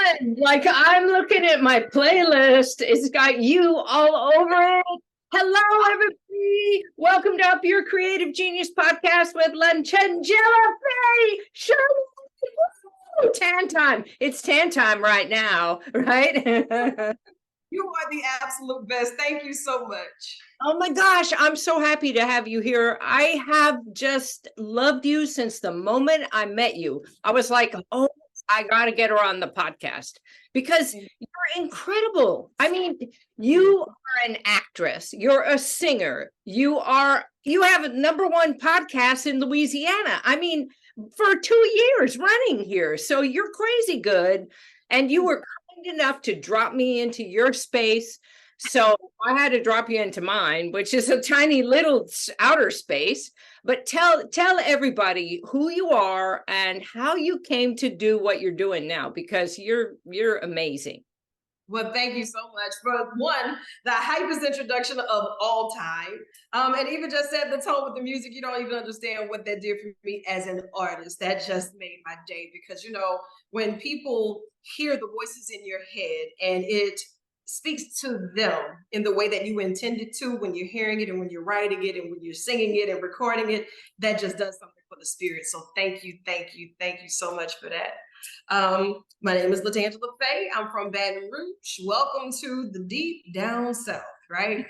fun. Like I'm looking at my playlist. It's got you all over it. Hello, everybody. Welcome to Up Your Creative Genius podcast with LaTangela Faye. Show tan time. It's tan time right now, right? You are the absolute best. Thank you so much. Oh my gosh, I'm so happy to have you here. I have just loved you since the moment I met you. I was like, oh, I got to get her on the podcast because you're incredible. I mean, you are an actress, you're a singer, you have a #1 podcast in Louisiana. I mean, for 2 years running here. So you're crazy good. And you were kind enough to drop me into your space. So I had to drop you into mine, which is a tiny little outer space. But tell everybody who you are and how you came to do what you're doing now, because you're amazing. Well, thank you so much for one, the hypest introduction of all time. And even just set the tone with the music. You don't even understand what that did for me as an artist. That just made my day because, when people hear the voices in your head and it speaks to them in the way that you intended to when you're hearing it and when you're writing it and when you're singing it and recording it, that just does something for the spirit. So thank you so much for that. My name is LaTangela Faye. I'm from Baton Rouge. Welcome to the deep down south, right?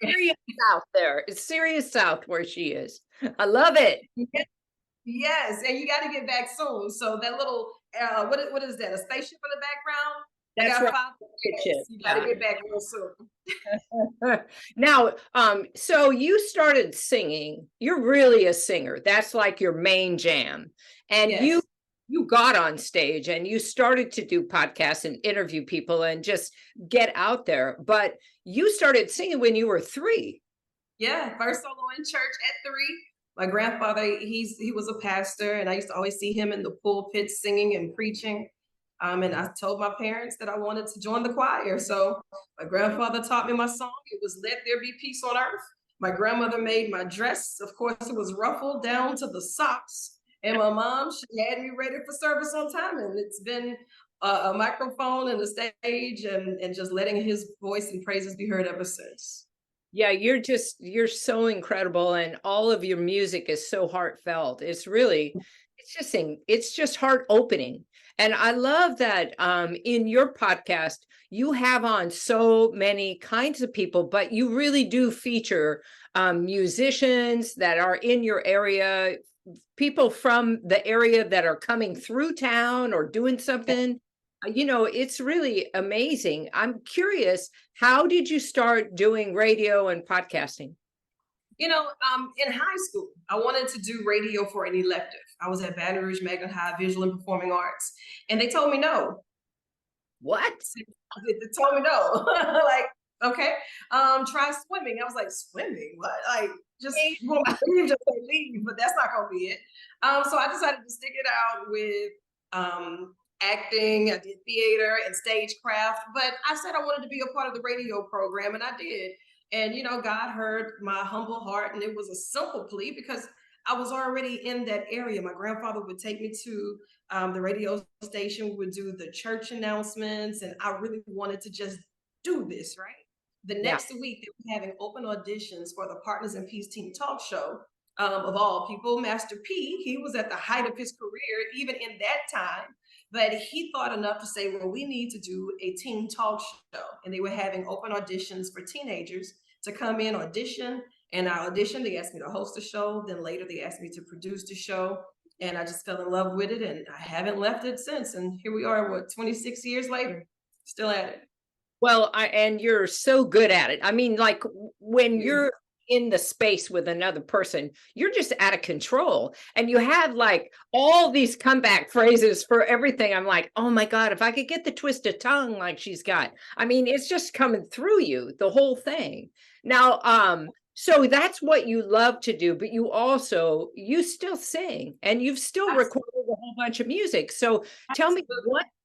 Serious South there. It's serious South where she is. I love it. Yes, and you got to get back soon. So that little what is that? A spaceship in the background? That's I got right. 5 minutes. You got to get back real soon. Now, so you started singing. You're really a singer. That's like your main jam. And Yes. you got on stage and you started to do podcasts and interview people and just get out there. But you started singing when you were 3. Yeah, first solo in church at 3. My grandfather, he was a pastor, and I used to always see him in the pulpit singing and preaching. And I told my parents that I wanted to join the choir. So my grandfather taught me my song. It was "Let There Be Peace on Earth." My grandmother made my dress. Of course, it was ruffled down to the socks. And my mom, she had me ready for service on time. And it's been a microphone and a stage and just letting his voice and praises be heard ever since. Yeah, you're so incredible, and all of your music is so heartfelt. It's just heart opening. And I love that in your podcast you have on so many kinds of people, but you really do feature musicians that are in your area, people from the area that are coming through town or doing something. It's really amazing. I'm curious, how did you start doing radio and podcasting? In high school, I wanted to do radio for an elective. I was at Baton Rouge Magnet High Visual and Performing Arts, and they told me no. What? They told me no. Like, okay, try swimming. I was like, swimming? What? Like, just you want me to leave, just say leave, but that's not gonna be it. So I decided to stick it out with acting. I did theater and stagecraft, but I said I wanted to be a part of the radio program, and I did. And God heard my humble heart, and it was a simple plea because I was already in that area. My grandfather would take me to the radio station. We would do the church announcements, and I really wanted to just do this, right? The next week, they were having open auditions for the Partners in Peace Team Talk Show. Of all people, Master P, he was at the height of his career, even in that time. But he thought enough to say, well, we need to do a teen talk show. And they were having open auditions for teenagers to come in, audition. And I auditioned. They asked me to host the show. Then later they asked me to produce the show. And I just fell in love with it. And I haven't left it since. And here we are, 26 years later, still at it. Well, and you're so good at it. I mean, like when you're in the space with another person, you're just out of control. And you have like all these comeback phrases for everything. I'm like, oh my God, if I could get the twist of tongue like she's got. I mean, it's just coming through you, the whole thing. Now, so that's what you love to do, but you still sing and you've still recorded a whole bunch of music. So tell me,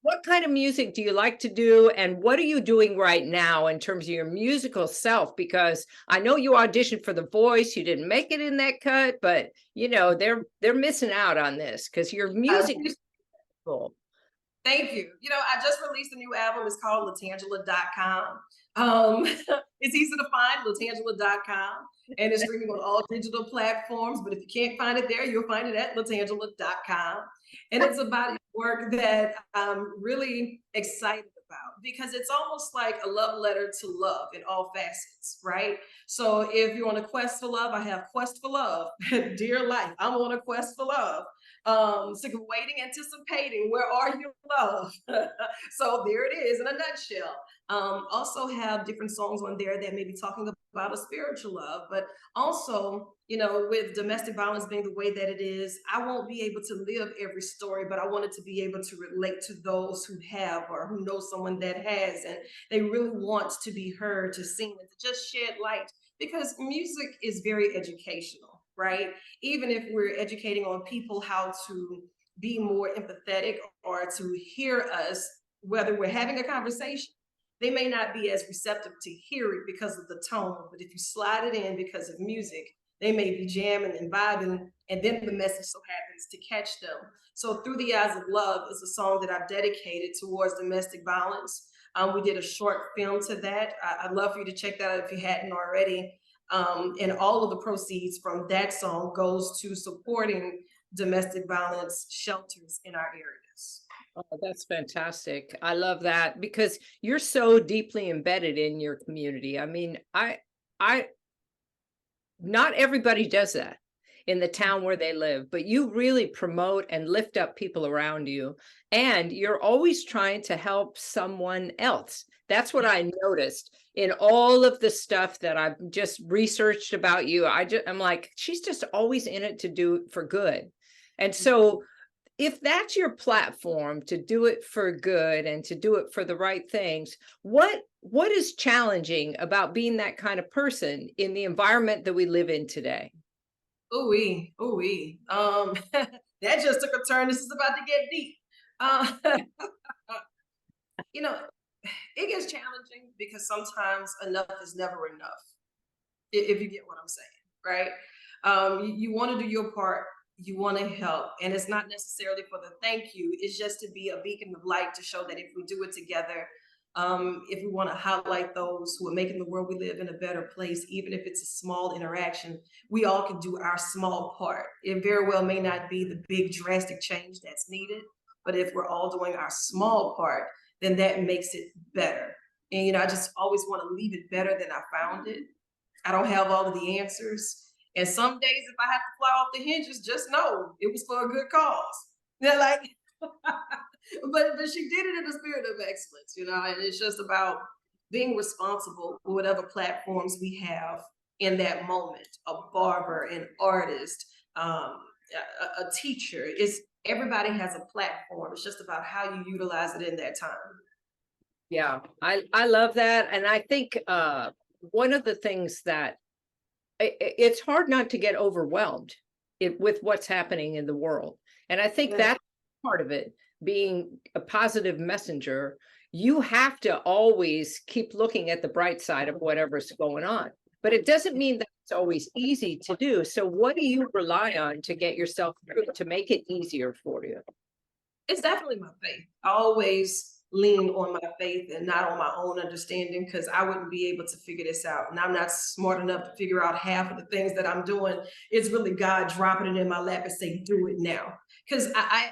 what kind of music do you like to do, and what are you doing right now in terms of your musical self? Because I know you auditioned for The Voice, you didn't make it in that cut, but they're missing out on this because your music is cool. Thank you. You know, I just released a new album. It's called LaTangela.com. It's easy to find, LaTangela.com, and it's streaming on all digital platforms. But if you can't find it there, you'll find it at LaTangela.com. And it's about work that I'm really excited about because it's almost like a love letter to love in all facets, right? So if you're on a quest for love, I have Quest for Love, Dear Life. I'm on a quest for love. Sick of waiting, anticipating. Where are you, love? So there it is in a nutshell. Also have different songs on there that may be talking about a spiritual love, but also, you know, with domestic violence being the way that it is, I won't be able to live every story, but I wanted to be able to relate to those who have or who know someone that has, and they really want to be heard, to sing, and to just shed light because music is very educational, right? Even if we're educating on people how to be more empathetic or to hear us, whether we're having a conversation, they may not be as receptive to hear it because of the tone. But if you slide it in because of music, they may be jamming and vibing, and then the message so happens to catch them. So, Through the Eyes of Love is a song that I've dedicated towards domestic violence. We did a short film to that. I'd love for you to check that out if you hadn't already. And all of the proceeds from that song goes to supporting domestic violence shelters in our areas. Oh, that's fantastic. I love that because you're so deeply embedded in your community. I mean, I, not everybody does that in the town where they live, but you really promote and lift up people around you. And you're always trying to help someone else. That's what I noticed in all of the stuff that I've just researched about you. I'm like, she's just always in it to do for good. And so if that's your platform to do it for good and to do it for the right things, what is challenging about being that kind of person in the environment that we live in today? That just took a turn. This is about to get deep. Uh, you know, it gets challenging because sometimes enough is never enough. If you get what I'm saying, right? You want to do your part, you want to help, and it's not necessarily for the thank you. It's just to be a beacon of light to show that if we do it together, if we want to highlight those who are making the world we live in a better place, even if it's a small interaction, we all can do our small part. It very well may not be the big drastic change that's needed, but if we're all doing our small part, then that makes it better. And I just always want to leave it better than I found it. I don't have all of the answers. And some days, if I have to fly off the hinges, just know it was for a good cause. Like, but she did it in a spirit of excellence, and it's just about being responsible for whatever platforms we have in that moment. A barber, an artist, a teacher. Everybody has a platform. It's just about how you utilize it in that time. Yeah, I love that. And I think one of the things that it's hard not to get overwhelmed with what's happening in the world. And I think that's part of it, being a positive messenger. You have to always keep looking at the bright side of whatever's going on. But it doesn't mean that it's always easy to do. So what do you rely on to get yourself through, to make it easier for you? It's definitely my faith. I always lean on my faith and not on my own understanding because I wouldn't be able to figure this out. And I'm not smart enough to figure out half of the things that I'm doing. It's really God dropping it in my lap and say, do it now. Because I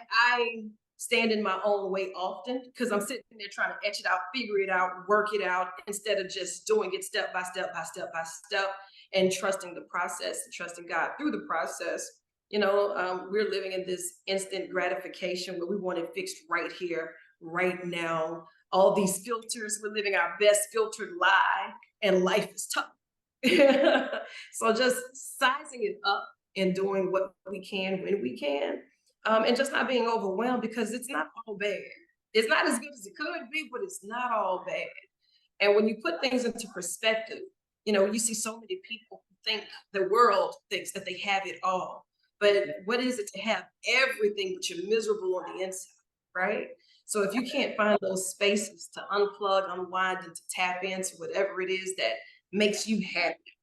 stand in my own way often because I'm sitting there trying to etch it out, figure it out, work it out, instead of just doing it step by step by step by step and trusting the process and trusting God through the process. We're living in this instant gratification where we want it fixed right here, right now. All these filters, we're living our best filtered lie, and life is tough. So just sizing it up and doing what we can when we can, and just not being overwhelmed because it's not all bad. It's not as good as it could be, but it's not all bad. And when you put things into perspective, you see so many people who think the world thinks that they have it all. But what is it to have everything, but you're miserable on the inside, right? So if you can't find those spaces to unplug, unwind, and to tap into whatever it is that makes you happy,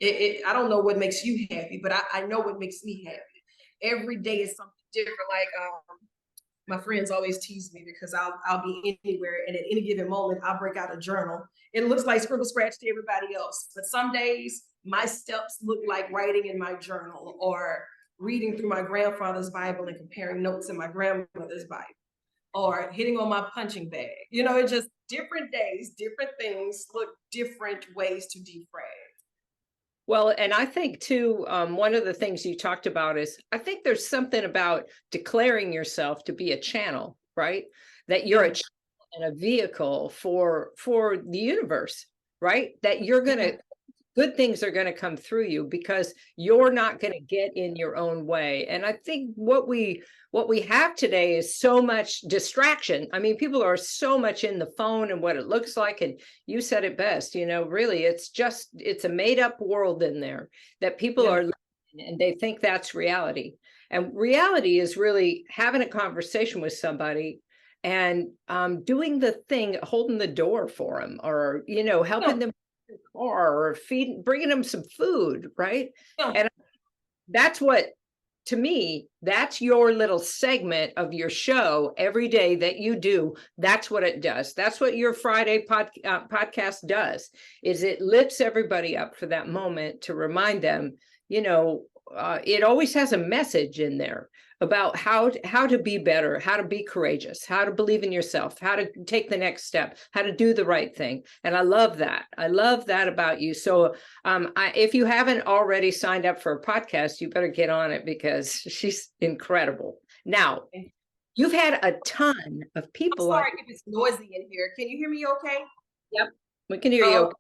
I don't know what makes you happy, but I know what makes me happy. Every day is something different. Like my friends always tease me because I'll be anywhere, and at any given moment I'll break out a journal. It looks like scribble scratch to everybody else, but some days my steps look like writing in my journal or reading through my grandfather's Bible and comparing notes in my grandmother's Bible or hitting on my punching bag. You know, it's just different days, different things look different ways to defrag. Well, and I think too, one of the things you talked about is I think there's something about declaring yourself to be a channel, right? That you're a Yeah. channel and a vehicle for the universe, right? That you're gonna good things are going to come through you because you're not going to get in your own way. And I think what we have today is so much distraction. I mean, people are so much in the phone and what it looks like, and you said it best, really it's a made up world in there that people Yeah. are living in, and they think that's reality. And reality is really having a conversation with somebody and doing the thing, holding the door for them, or helping them or bringing them some food, right? Yeah. And that's what, to me, that's your little segment of your show every day that you do. That's what it does. That's what your Friday podcast does, is it lifts everybody up for that moment to remind them, it always has a message in there about how to be better, how to be courageous, how to believe in yourself, how to take the next step, how to do the right thing. And I love that. I love that about you. So if you haven't already signed up for a podcast, you better get on it because she's incredible. Now, you've had a ton of I'm people sorry if it's noisy in here. Can you hear me okay? Yep, we can hear you. Okay.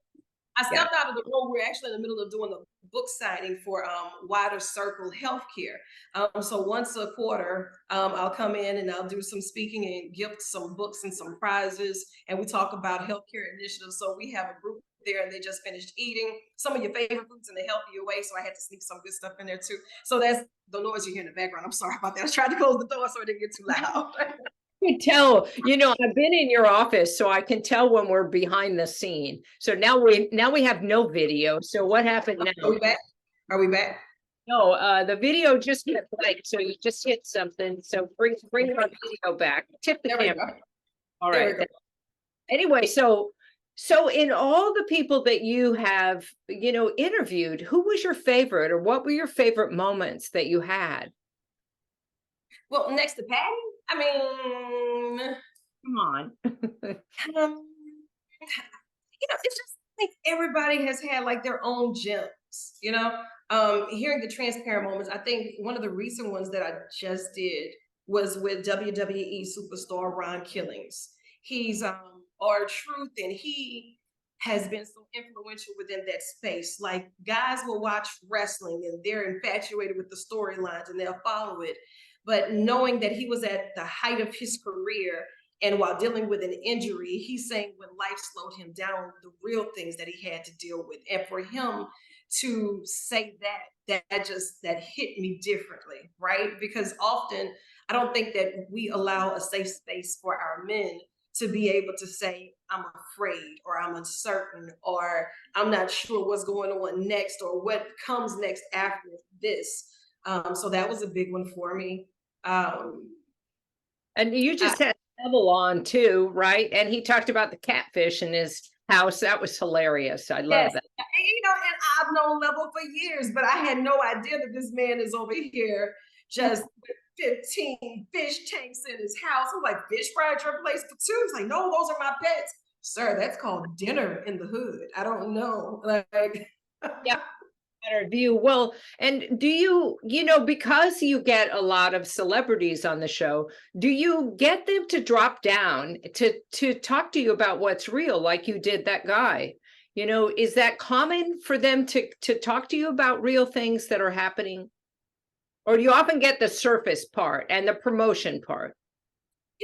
I Yeah. stepped out of the room. We're actually in the middle of doing the book signing for Wider Circle Healthcare. So once a quarter, I'll come in and I'll do some speaking and gift some books and some prizes. And we talk about healthcare initiatives. So we have a group there and they just finished eating some of your favorite foods in a healthier way. So I had to sneak some good stuff in there too. So that's the noise you hear in the background. I'm sorry about that. I tried to close the door so it didn't get too loud. Can tell, I've been in your office, so I can tell when we're behind the scene. So now we have no video. So what happened Are now? we back? Are we back? No, the video just went blank, so you just hit something. So bring our video back. Tip the There we camera. go. All There we right. go. Anyway, so in all the people that you have, interviewed, who was your favorite, or what were your favorite moments that you had? Well, next to Patty, I mean, Come on. it's just like everybody has had like their own gems. Hearing the transparent moments, I think one of the recent ones that I just did was with WWE superstar Ron Killings. He's our truth, and he has been so influential within that space. Like, guys will watch wrestling and they're infatuated with the storylines and they'll follow it, but knowing that he was at the height of his career, and while dealing with an injury, he's saying when life slowed him down, the real things that he had to deal with. And for him to say that hit me differently, right? Because often I don't think that we allow a safe space for our men to be able to say, I'm afraid, or I'm uncertain, or I'm not sure what's going on next, or what comes next after this. So that was a big one for me. And you just had Neville on too, right? And he talked about the catfish in his house. That was hilarious. I love Yes. that. And I've known Level for years, but I had no idea that this man is over here just with 15 fish tanks in his house. I'm like, fish fry at your place for two? He's like, no, those are my pets. Sir, that's called dinner in the hood. I don't know. Like, Yeah. Better view. Well, and do you, because you get a lot of celebrities on the show, do you get them to drop down to talk to you about what's real, like you did that guy? Is that common for them to talk to you about real things that are happening? Or do you often get the surface part and the promotion part?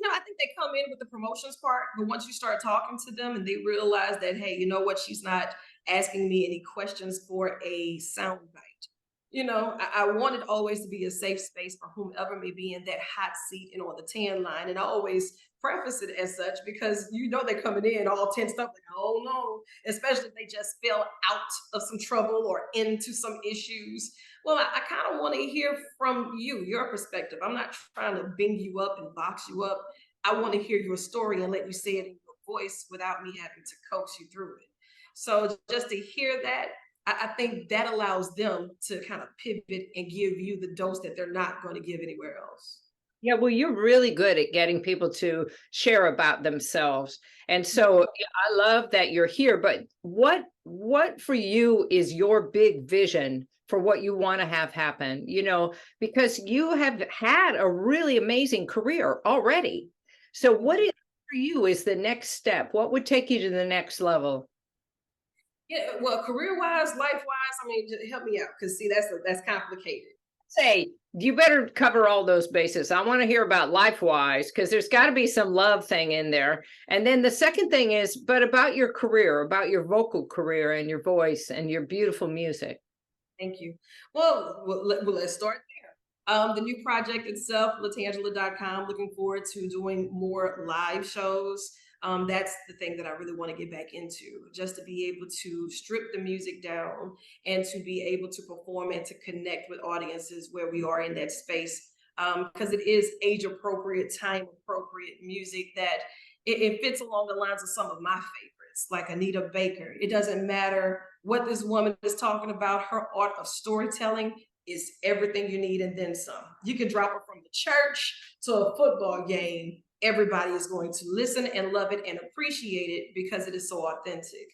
I think they come in with the promotions part, but once you start talking to them and they realize that, hey, you know what, she's not asking me any questions for a soundbite. I want it always to be a safe space for whomever may be in that hot seat and on the tan line. And I always preface it as such because you know they're coming in all tensed up, like, oh no, especially if they just fell out of some trouble or into some issues. Well, I kind of want to hear from you, your perspective. I'm not trying to bing you up and box you up. I want to hear your story and let you say it in your voice without me having to coax you through it. So just to hear that, I think that allows them to kind of pivot and give you the dose that they're not going to give anywhere else. Yeah, well, you're really good at getting people to share about themselves. And so yeah, I love that you're here, but what for you is your big vision for what you want to have happen? Because you have had a really amazing career already. So what is for you is the next step? What would take you to the next level? Yeah, well, career wise, life wise, I mean, just help me out because see, that's complicated. Say, you better cover all those bases. I want to hear about life wise because there's got to be some love thing in there. And then the second thing is, but about your career, about your vocal career and your voice and your beautiful music. Thank you. Let's start there. The new project itself, LaTangela.com, looking forward to doing more live shows. That's the thing that I really want to get back into, just to be able to strip the music down and to be able to perform and to connect with audiences where we are in that space. Because it is age appropriate, time appropriate music that it fits along the lines of some of my favorites, like Anita Baker. It doesn't matter what this woman is talking about, her art of storytelling is everything you need and then some. You can drop her from the church to a football game. Everybody is going to listen and love it and appreciate it because it is so authentic.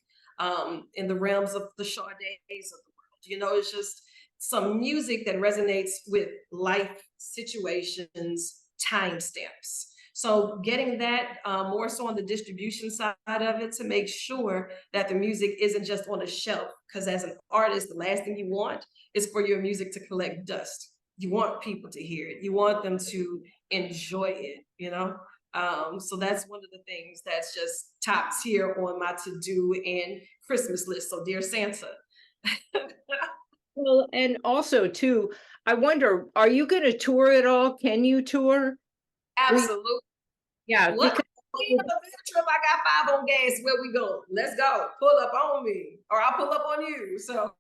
In the realms of the Sades of the world, it's just some music that resonates with life situations, timestamps. So getting that more so on the distribution side of it to make sure that the music isn't just on a shelf. Because as an artist, the last thing you want is for your music to collect dust. You want people to hear it. You want them to enjoy it. So that's one of the things that's just top tier on my to-do and Christmas list. So dear Santa. Well, and also too, I wonder, are you going to tour at all? Can you tour? Absolutely. Yeah, What? because Trip, I got 5 on gas. Where we go? Let's go. Pull up on me, or I'll pull up on you. So,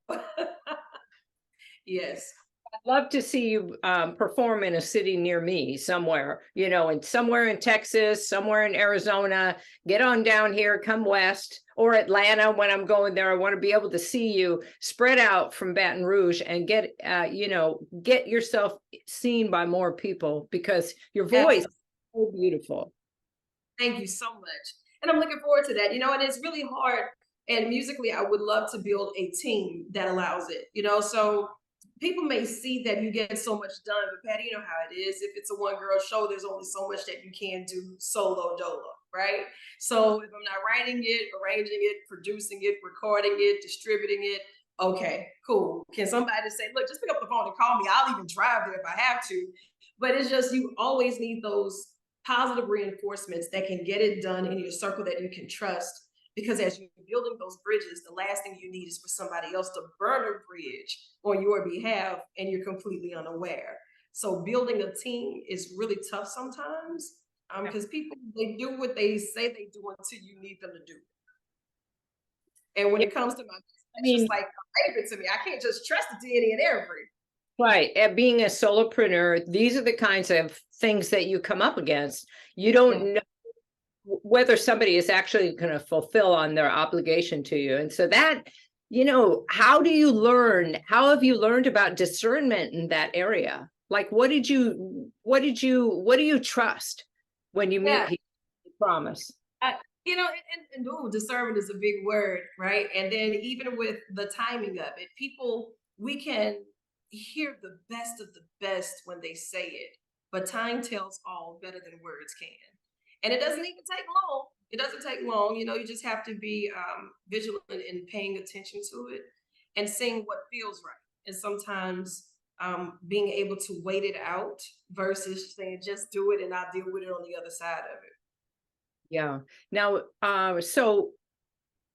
yes. I'd love to see you perform in a city near me somewhere, and somewhere in Texas, somewhere in Arizona. Get on down here, come west, or Atlanta when I'm going there. I want to be able to see you spread out from Baton Rouge and get yourself seen by more people because your voice is so beautiful. Thank you so much. And I'm looking forward to that, and it's really hard. And musically, I would love to build a team that allows it. So people may see that you get so much done, but Patty, you know how it is. If it's a one girl show, there's only so much that you can do solo dolo, right? So if I'm not writing it, arranging it, producing it, recording it, distributing it, okay, cool. Can somebody say, look, just pick up the phone and call me? I'll even drive there if I have to. But it's just you always need those positive reinforcements that can get it done in your circle that you can trust. Because as you're building those bridges, the last thing you need is for somebody else to burn a bridge on your behalf and you're completely unaware. So building a team is really tough sometimes because people, they do what they say they do until you need them to do it. And when it comes to my business, it's just like a favorite to me. I can't just trust it to any and every. Right. At being a solopreneur, these are the kinds of things that you come up against. You don't know whether somebody is actually going to fulfill on their obligation to you. And so that, how do you learn? How have you learned about discernment in that area? Like, what do you trust when you meet people? Promise. Discernment is a big word, right? And then even with the timing of it, we can hear the best of the best when they say it, but time tells all better than words can. And it doesn't even take long. It doesn't take long. You just have to be vigilant in paying attention to it and seeing what feels right. And sometimes being able to wait it out versus saying, just do it and I'll deal with it on the other side of it. Yeah. Now, so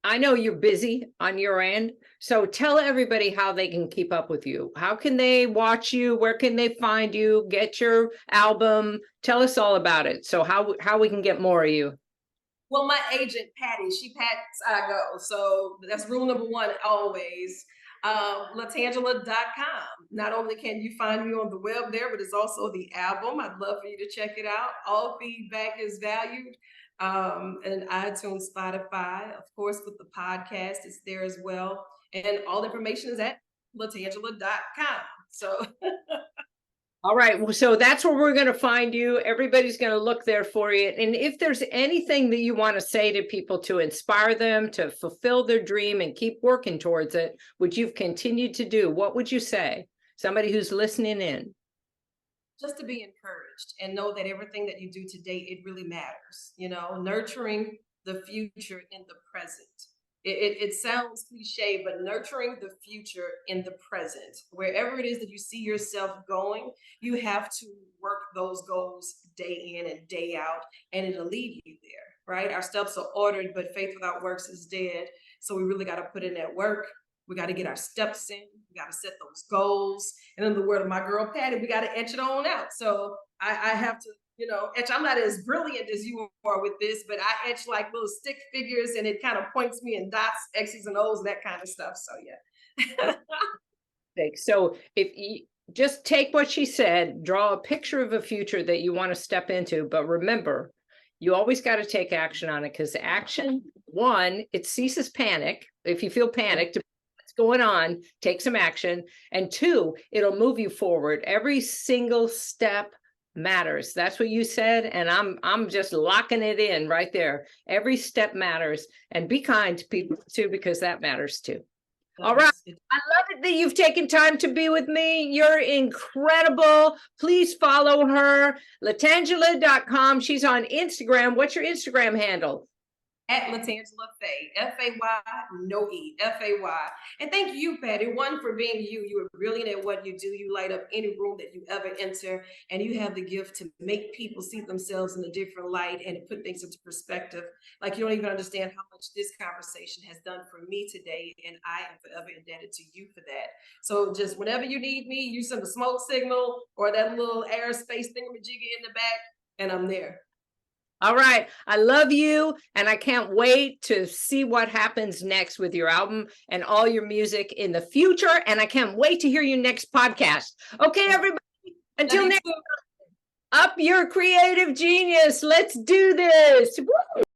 I know you're busy on your end, so tell everybody how they can keep up with you. How can they watch you? Where can they find you? Get your album? Tell us all about it. So how we can get more of you. Well, my agent, Patty, she pats I go. So that's rule number one always. LaTangela.com. Not only can you find me on the web there, but it's also the album. I'd love for you to check it out. All feedback is valued. And iTunes, Spotify, of course, with the podcast, it's there as well. And all information is at LaTangela.com. So All right, well, so that's where we're going to find you. Everybody's going to look there for you. And if there's anything that you want to say to people to inspire them to fulfill their dream and keep working towards it, which you've continued to do, what would you say? Somebody who's listening in. just to be encouraged and know that everything that you do today, it really matters. Nurturing the future in the present. It sounds cliche, but nurturing the future in the present, wherever it is that you see yourself going, you have to work those goals day in and day out, and it'll lead you there, right? Our steps are ordered, but faith without works is dead. So we really got to put in that work. We got to get our steps in. We got to set those goals. And in the word of my girl Patty, we got to etch it on out. So I have to, etch. I'm not as brilliant as you are with this, but I etch like little stick figures, and it kind of points me in dots, X's and O's, that kind of stuff. So yeah. So if you just take what she said, draw a picture of a future that you want to step into, but remember, you always got to take action on it, because action, one, it ceases panic. If you feel panicked, what's going on, take some action. And two, it'll move you forward. Every single step matters. That's what you said, and I'm just locking it in right there. Every step matters, and be kind to people too, because that matters too. All right. I love it that you've taken time to be with me. You're incredible. Please follow her, LaTangela.com. She's on Instagram. What's your Instagram handle? At LaTangela Faye, F-A-Y, no E, F-A-Y. And thank you, Patty, one, for being you. You are brilliant at what you do. You light up any room that you ever enter, and you have the gift to make people see themselves in a different light and put things into perspective. Like, you don't even understand how much this conversation has done for me today, and I am forever indebted to you for that. So just whenever you need me, you send a smoke signal or that little aerospace thingamajiggy in the back, and I'm there. All right. I love you, and I can't wait to see what happens next with your album and all your music in the future. And I can't wait to hear your next podcast. Okay, everybody. Until next time, up your creative genius. Let's do this. Woo!